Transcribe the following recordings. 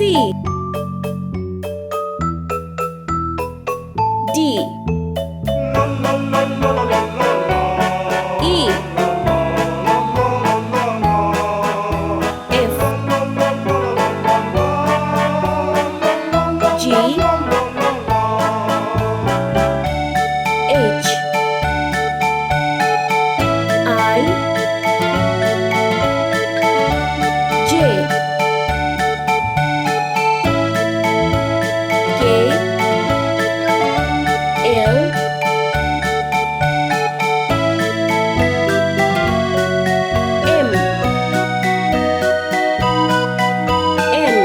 C D E F G H I J K L M N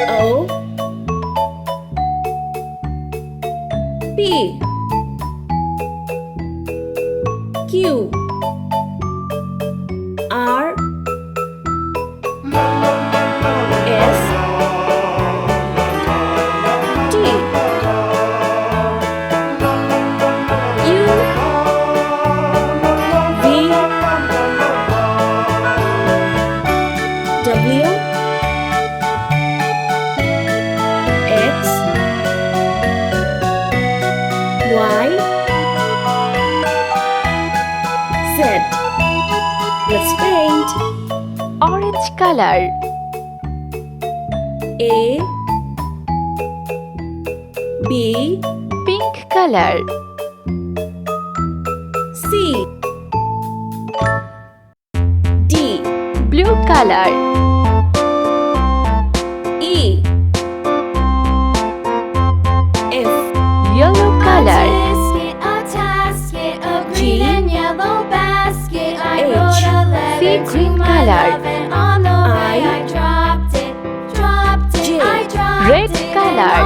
O P Q R S T U V W X Y Z. Let's paint. Orange color. A B Pink color. C D Blue color. E F Yellow color. G H Sea green color. I J Red color.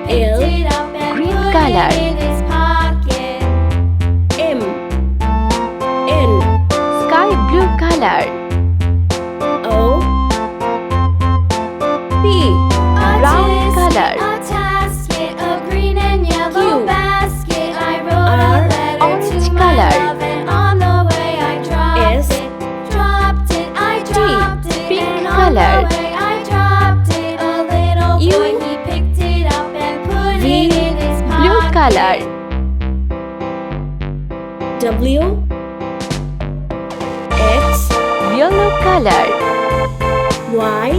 L Green color. M N Sky blue color. O P Brown color. Orange color. S Pink color. U V Blue color. W X Yellow color. Y